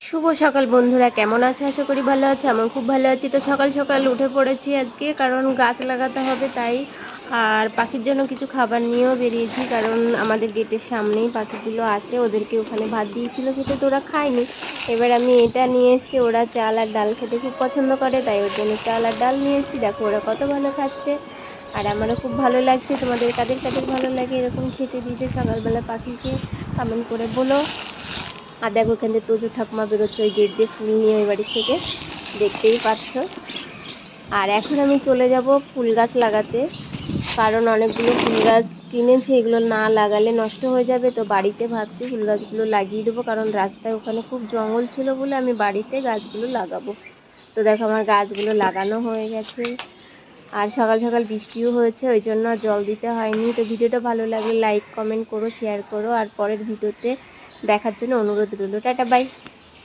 শুভ সকাল বন্ধুরা, কেমন আছে? আশা করি ভালো আছে। আমি খুব ভালো আছি। তো সকাল সকাল উঠে পড়েছি আজকে, কারণ গাছ লাগাতে হবে তাই। আর পাখির জন্য কিছু খাবার নিয়েও বেরিয়েছি, কারণ আমাদের গেটের সামনেই পাখিগুলো আসে, ওদেরকে ওখানে ভাত দিয়েছিল খেতে, তো ওরা খায়নি। এবার আমি এটা নিয়ে এসেছি, ওরা চাল আর ডাল খেতে খুব পছন্দ করে, তাই ওর জন্য চাল আর ডাল নিয়ে এসেছি। দেখো ওরা কত ভালো খাচ্ছে, আর আমারও খুব ভালো লাগছে। তোমাদের কাদের কাদের ভালো লাগে এরকম খেতে দিতে সকালবেলা পাখিকে? কমেন্ট করে বলো। আর দেখো ওখান থেকে তোজো ঠাকুমা বেরোচ্ছে ওই গেট দিয়ে ফুল নিয়ে ওই বাড়ি থেকে, দেখতেই পাচ্ছ। আর এখন আমি চলে যাব ফুল গাছ লাগাতে, কারণ অনেকগুলো ফুল গাছ কিনেছি, এগুলো না লাগালে নষ্ট হয়ে যাবে। তো বাড়িতে ভাবছি ফুল গাছগুলো লাগিয়ে দেবো, কারণ রাস্তায় ওখানে খুব জঙ্গল ছিল বলে আমি বাড়িতে গাছগুলো লাগাবো। তো দেখো আমার গাছগুলো লাগানো হয়ে গেছে, আর সকাল সকাল বৃষ্টিও হয়েছে, ওই জন্য আর জল দিতে হয়নি। তো ভিডিওটা ভালো লাগলে লাইক কমেন্ট করো, শেয়ার করো, আর পরের ভিডিওতে দেখার জন্য অনুরোধ রইল। Ta-ta, by.